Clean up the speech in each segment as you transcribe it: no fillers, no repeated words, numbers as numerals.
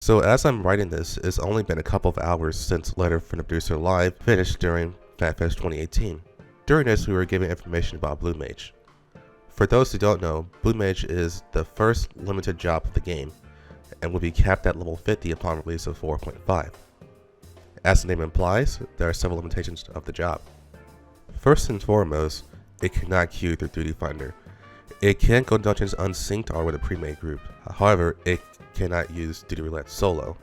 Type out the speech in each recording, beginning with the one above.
So as I'm writing this, it's only been a couple of hours since Letter from the Producer Live finished during FanFest 2018. During this, we were given information about Blue Mage. For those who don't know, Blue Mage is the first limited job of the game, and will be capped at level 50 upon release of 4.5. As the name implies, there are several limitations of the job. First and foremost, it cannot queue through Duty Finder. It can go dungeons unsynced or with a pre-made group. However, it cannot use Duty Roulette solo.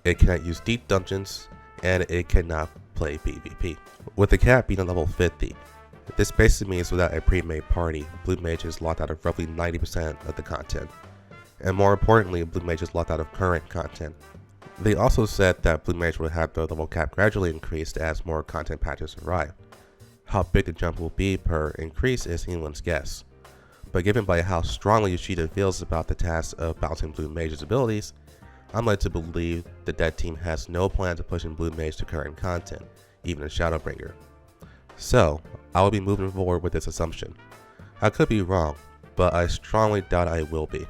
It cannot use deep dungeons, and it cannot play PvP. With the cap being at level 50, this basically means without a pre-made party, Blue Mage is locked out of roughly 90% of the content. And more importantly, Blue Mage is locked out of current content. They also said that Blue Mage will have the level cap gradually increased as more content patches arrive. How big the jump will be per increase is anyone's guess. But given by how strongly Yoshida feels about the task of balancing Blue Mage's abilities, I'm led to believe the dev team has no plan to pushing Blue Mage to current content, even in Shadowbringer. So, I will be moving forward with this assumption. I could be wrong, but I strongly doubt I will be.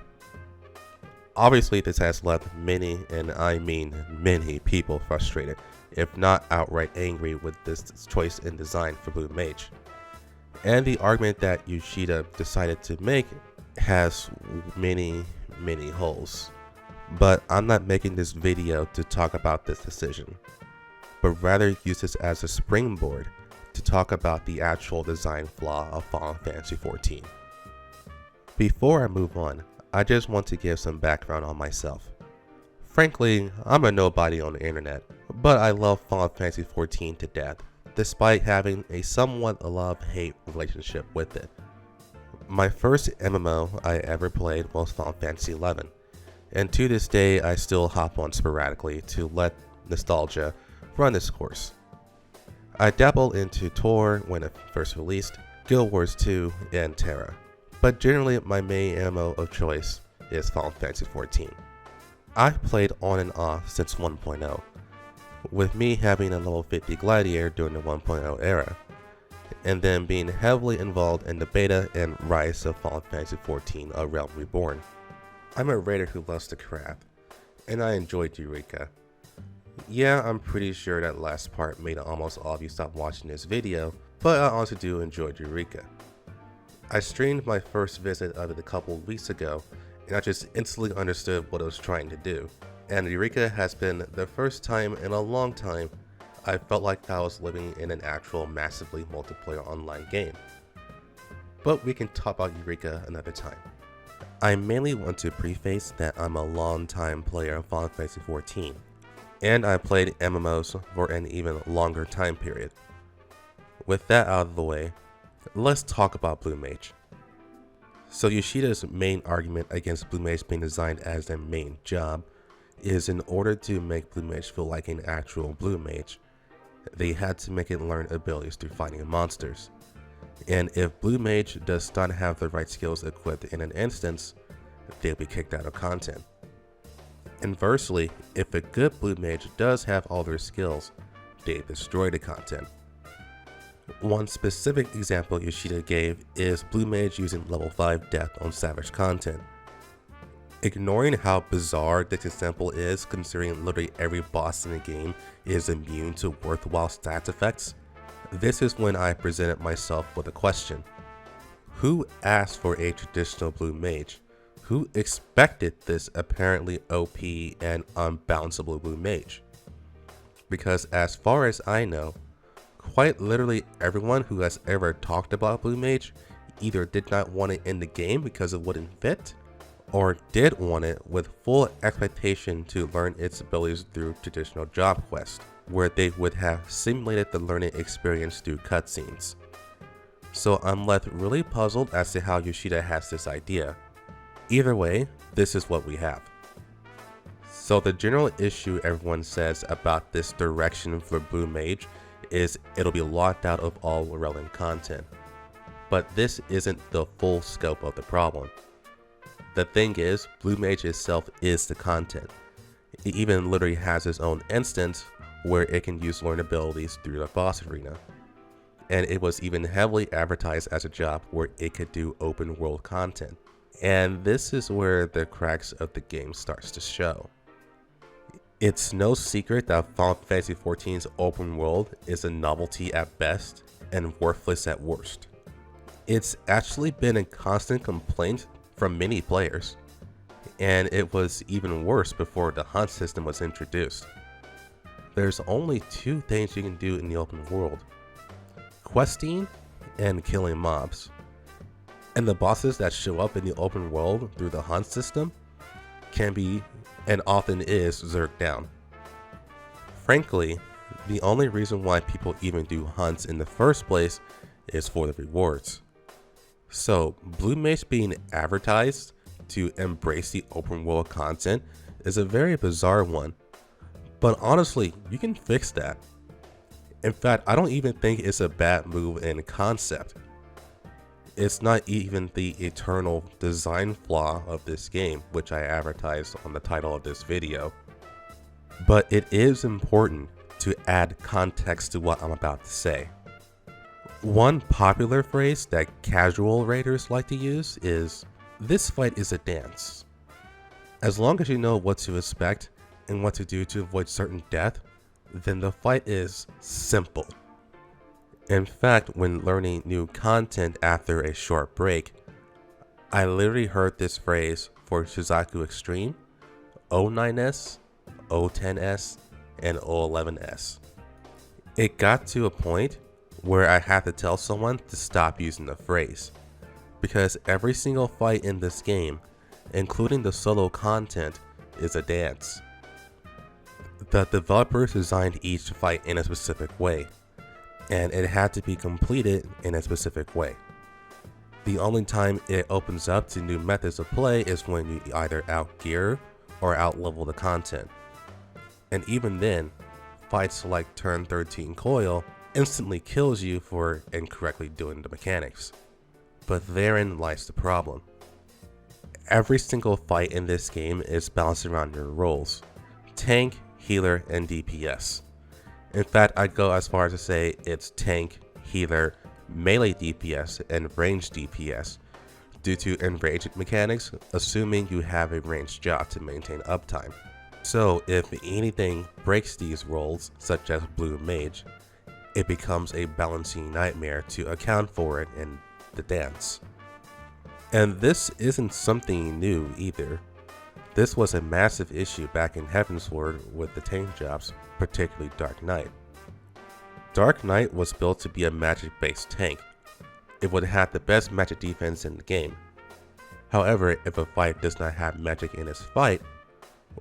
Obviously, this has left many, and I mean many people frustrated, if not outright angry with this choice in design for Blue Mage. And the argument that Yoshida decided to make has many holes. But I'm not making this video to talk about this decision, but rather use this as a springboard to talk about the actual design flaw of Final Fantasy XIV. Before I move on, I just want to give some background on myself. Frankly, I'm a nobody on the internet, but I love Final Fantasy XIV to death, despite having a somewhat love-hate relationship with it. My first MMO I ever played was Final Fantasy XI, and to this day I still hop on sporadically to let nostalgia run its course. I dabbled into Tor when it first released, Guild Wars 2, and Terra, but generally my main MMO of choice is Final Fantasy XIV. I've played on and off since 1.0, with me having a level 50 gladiator during the 1.0 era, and then being heavily involved in the beta and rise of Final Fantasy XIV: A Realm Reborn. I'm a raider who loves to craft, and I enjoyed Eureka. Yeah, I'm pretty sure that last part made almost all of you stop watching this video, but I also do enjoy Eureka. I streamed my first visit of it a couple weeks ago, and I just instantly understood what it was trying to do. And Eureka has been the first time in a long time I felt like I was living in an actual massively multiplayer online game. But we can talk about Eureka another time. I mainly want to preface that I'm a long-time player of Final Fantasy XIV, and I played MMOs for an even longer time period. With that out of the way, let's talk about Blue Mage. So Yoshida's main argument against Blue Mage being designed as their main job is in order to make Blue Mage feel like an actual Blue Mage, they had to make it learn abilities through fighting monsters. And if Blue Mage does not have the right skills equipped in an instance, they'll be kicked out of content. Inversely, if a good Blue Mage does have all their skills, they destroy the content. One specific example Yoshida gave is Blue Mage using level 5 death on savage content. Ignoring how bizarre this example is, considering literally every boss in the game is immune to worthwhile stats effects, this is when I presented myself with a question. Who asked for a traditional Blue Mage? Who expected this apparently OP and unbounceable Blue Mage? Because as far as I know, quite literally everyone who has ever talked about Blue Mage either did not want it in the game because it wouldn't fit, or did want it with full expectation to learn its abilities through traditional job quests, where they would have simulated the learning experience through cutscenes. So I'm left really puzzled as to how Yoshida has this idea. Either way, this is what we have. So the general issue everyone says about this direction for Blue Mage is it'll be locked out of all relevant content. But this isn't the full scope of the problem. The thing is, Blue Mage itself is the content. It even literally has its own instance where it can use learn abilities through the boss arena. And it was even heavily advertised as a job where it could do open world content. And this is where the cracks of the game starts to show. It's no secret that Final Fantasy XIV's open world is a novelty at best and worthless at worst. It's actually been a constant complaint from many players, and it was even worse before the hunt system was introduced. There's only two things you can do in the open world: questing and killing mobs. And the bosses that show up in the open world through the hunt system can be, and often is, zerged down. Frankly, the only reason why people even do hunts in the first place is for the rewards. So, Blue Mage being advertised to embrace the open world content is a very bizarre one. But honestly, you can fix that. In fact, I don't even think it's a bad move in concept. It's not even the eternal design flaw of this game, which I advertised on the title of this video. But it is important to add context to what I'm about to say. One popular phrase that casual raiders like to use is, "This fight is a dance." As long as you know what to expect and what to do to avoid certain death, then the fight is simple. In fact, when learning new content after a short break, I literally heard this phrase for Shizaku Extreme, O9S, O10S, and O11S. It got to a point where I had to tell someone to stop using the phrase, because every single fight in this game, including the solo content, is a dance. The developers designed each fight in a specific way, and it had to be completed in a specific way. The only time it opens up to new methods of play is when you either outgear or outlevel the content. And even then, fights like Turn 13 Coil instantly kills you for incorrectly doing the mechanics. But therein lies the problem. Every single fight in this game is balanced around your roles: tank, healer, and DPS. In fact, I'd go as far as to say it's tank, healer, melee DPS, and ranged DPS, due to enraged mechanics, assuming you have a ranged job to maintain uptime. So if anything breaks these roles, such as Blue Mage, it becomes a balancing nightmare to account for it in the dance. And this isn't something new either. This was a massive issue back in Heavensward with the tank jobs, particularly Dark Knight. Dark Knight was built to be a magic-based tank. It would have the best magic defense in the game. However, if a fight does not have magic in its fight,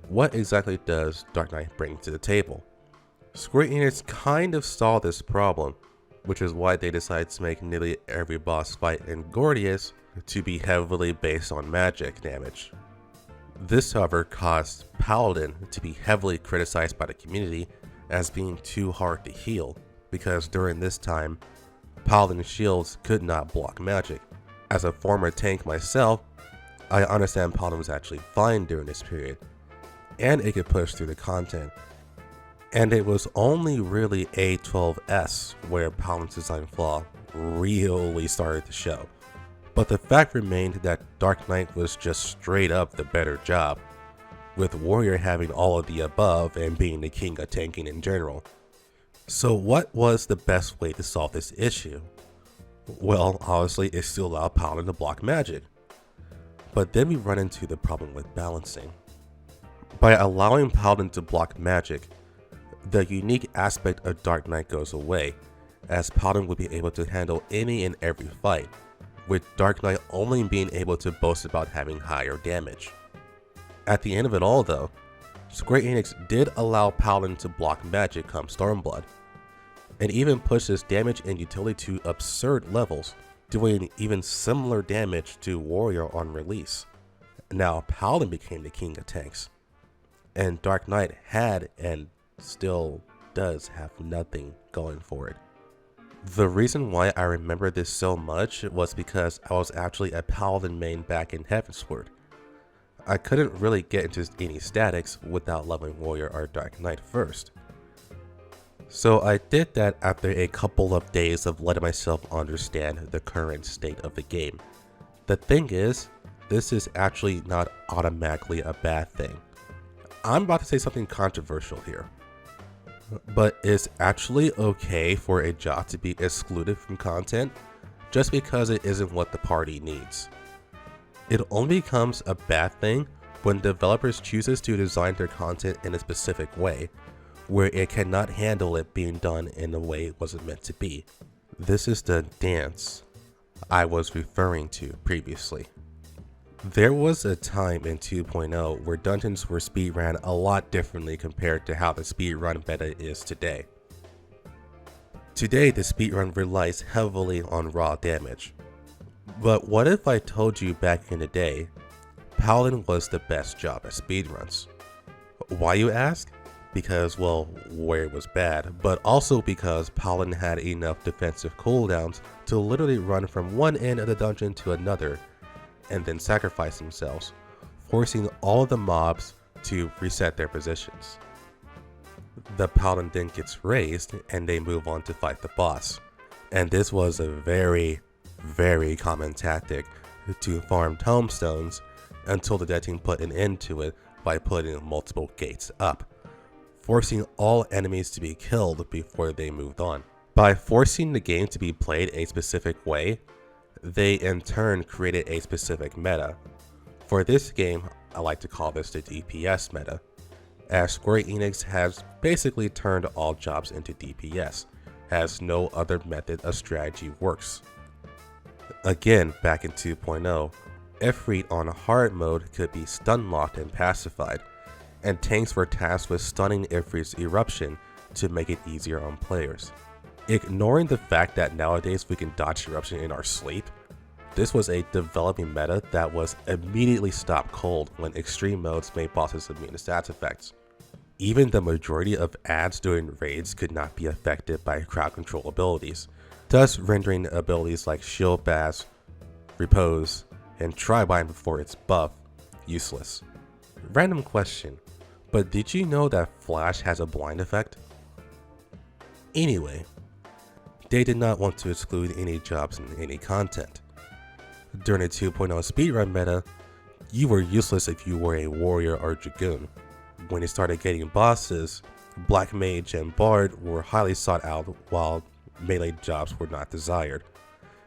what exactly does Dark Knight bring to the table? Square Enix kind of saw this problem, which is why they decided to make nearly every boss fight in Gordius to be heavily based on magic damage. This, however, caused Paladin to be heavily criticized by the community as being too hard to heal, because during this time, Paladin shields could not block magic. As a former tank myself, I understand Paladin was actually fine during this period, and it could push through the content. And it was only really A12S where Paladin's design flaw really started to show. But the fact remained that Dark Knight was just straight up the better job, with Warrior having all of the above and being the king of tanking in general. So what was the best way to solve this issue? Well, obviously it's to allow Paladin to block magic. But then we run into the problem with balancing. By allowing Paladin to block magic, the unique aspect of Dark Knight goes away, as Paladin would be able to handle any and every fight, with Dark Knight only being able to boast about having higher damage. At the end of it all though, Square Enix did allow Paladin to block magic come Stormblood, and even pushed his damage and utility to absurd levels, doing even similar damage to Warrior on release. Now Paladin became the king of tanks, and Dark Knight had and still does have nothing going for it. The reason why I remember this so much was because I was actually a Paladin main back in Heavensward. I couldn't really get into any statics without leveling Warrior or Dark Knight first. So I did that after a couple of days of letting myself understand the current state of the game. The thing is, this is actually not automatically a bad thing. I'm about to say something controversial here, but it's actually okay for a job to be excluded from content just because it isn't what the party needs. It only becomes a bad thing when developers chooses to design their content in a specific way, where it cannot handle it being done in a way it wasn't meant to be. This is the dance I was referring to previously. There was a time in 2.0 where dungeons were speedrun a lot differently compared to how the speedrun meta is today. Today, the speedrun relies heavily on raw damage. But what if I told you back in the day, Paladin was the best job at speedruns? Why, you ask? Because, well, Warrior was bad, but also because Paladin had enough defensive cooldowns to literally run from one end of the dungeon to another and then sacrifice themselves, forcing all of the mobs to reset their positions. The Paladin then gets raised and they move on to fight the boss. And this was a very common tactic to farm tombstones until the dead team put an end to it by putting multiple gates up, forcing all enemies to be killed before they moved on. By forcing the game to be played a specific way, they in turn created a specific meta. For this game, I like to call this the DPS meta, as Square Enix has basically turned all jobs into DPS, as no other method of strategy works. Again, back in 2.0, Ifrit on hard mode could be stun locked and pacified, and tanks were tasked with stunning Ifrit's eruption to make it easier on players. Ignoring the fact that nowadays we can dodge eruption in our sleep, this was a developing meta that was immediately stopped cold when extreme modes made bosses immune to stats effects. Even the majority of adds during raids could not be affected by crowd control abilities, thus rendering abilities like Shield Bash, Repose, and Tribind before its buff useless. Random question, but did you know that Flash has a blind effect? Anyway, they did not want to exclude any jobs in any content. During the 2.0 speedrun meta, you were useless if you were a warrior or dragoon. When they started getting bosses, Black Mage and Bard were highly sought out while melee jobs were not desired,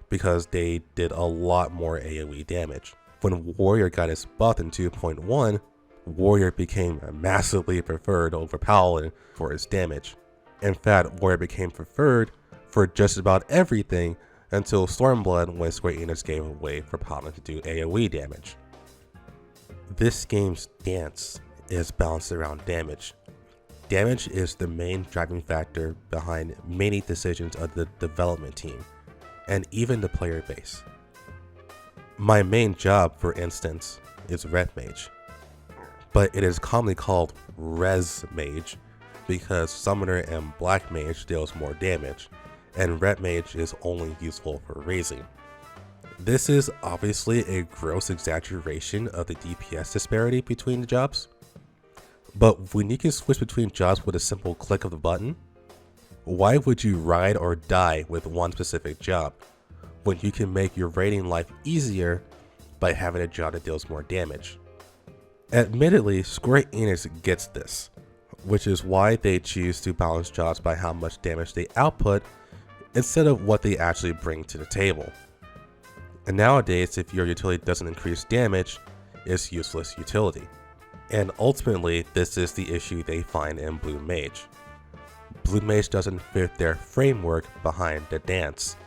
because they did a lot more AoE damage. When Warrior got its buff in 2.1, Warrior became massively preferred over Paladin for its damage. In fact, Warrior became preferred for just about everything until Stormblood, when Square Enix gave away for Paladin to do AoE damage. This game's dance is balanced around damage. Damage is the main driving factor behind many decisions of the development team, and even the player base. My main job, for instance, is Red Mage, but it is commonly called Res Mage because Summoner and Black Mage deals more damage, and Red Mage is only useful for raising. This is obviously a gross exaggeration of the DPS disparity between the jobs, but when you can switch between jobs with a simple click of the button, why would you ride or die with one specific job when you can make your raiding life easier by having a job that deals more damage? Admittedly, Square Enix gets this, which is why they choose to balance jobs by how much damage they output instead of what they actually bring to the table. And nowadays, if your utility doesn't increase damage, it's useless utility. And ultimately, this is the issue they find in Blue Mage. Blue Mage doesn't fit their framework behind the dance,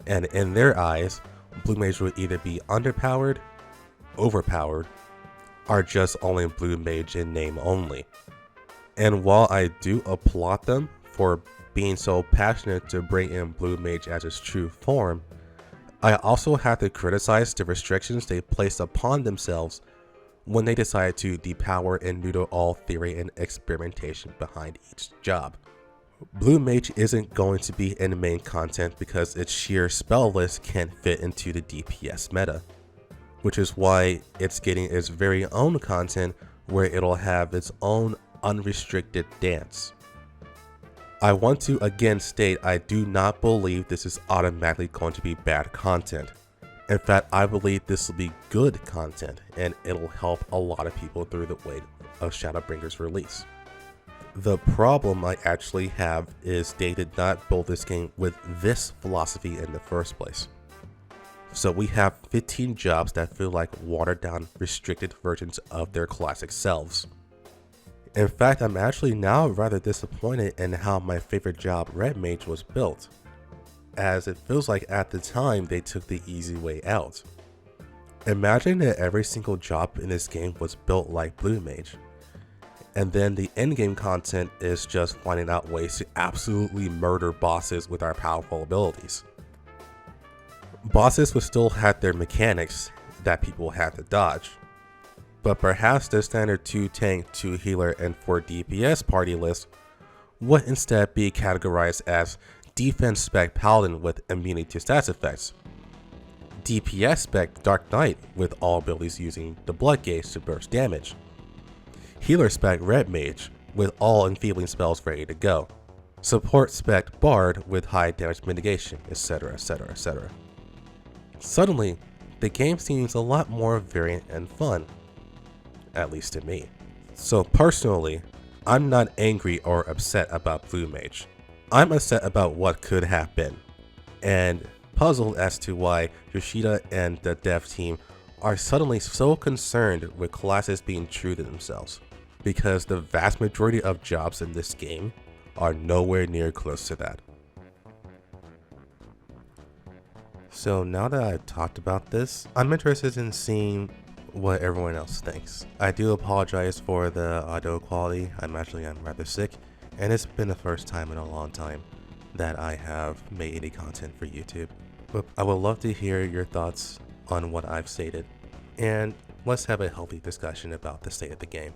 and in their eyes, Blue Mage would either be underpowered, overpowered, or just only Blue Mage in name only. And while I do applaud them for being so passionate to bring in Blue Mage as its true form, I also have to criticize the restrictions they placed upon themselves when they decided to depower and neuter all theory and experimentation behind each job. Blue Mage isn't going to be in the main content because its sheer spell list can't fit into the DPS meta, which is why it's getting its very own content where it'll have its own unrestricted dance. I want to again state I do not believe this is automatically going to be bad content. In fact, I believe this will be good content and it'll help a lot of people through the weight of Shadowbringers release. The problem I actually have is they did not build this game with this philosophy in the first place. So we have 15 jobs that feel like watered down, restricted versions of their classic selves. In fact, I'm actually now rather disappointed in how my favorite job, Red Mage, was built, as it feels like at the time they took the easy way out. Imagine that every single job in this game was built like Blue Mage, and then the endgame content is just finding out ways to absolutely murder bosses with our powerful abilities. Bosses would still have their mechanics that people had to dodge, but perhaps the standard 2 tank, 2 healer, and 4 DPS party list would instead be categorized as defense spec paladin with immunity to stats effects, DPS spec Dark Knight with all abilities using the blood gauge to burst damage, healer spec Red Mage with all enfeebling spells ready to go, support spec Bard with high damage mitigation, etc, etc, etc. Suddenly, the game seems a lot more variant and fun, at least to me. So personally, I'm not angry or upset about Blue Mage. I'm upset about what could have been, and puzzled as to why Yoshida and the dev team are suddenly so concerned with classes being true to themselves, because the vast majority of jobs in this game are nowhere near close to that. So now that I've talked about this, I'm interested in seeing what everyone else thinks. I do apologize for the audio quality. I'm rather sick, and it's been the first time in a long time that I have made any content for YouTube. But I would love to hear your thoughts on what I've stated, and let's have a healthy discussion about the state of the game.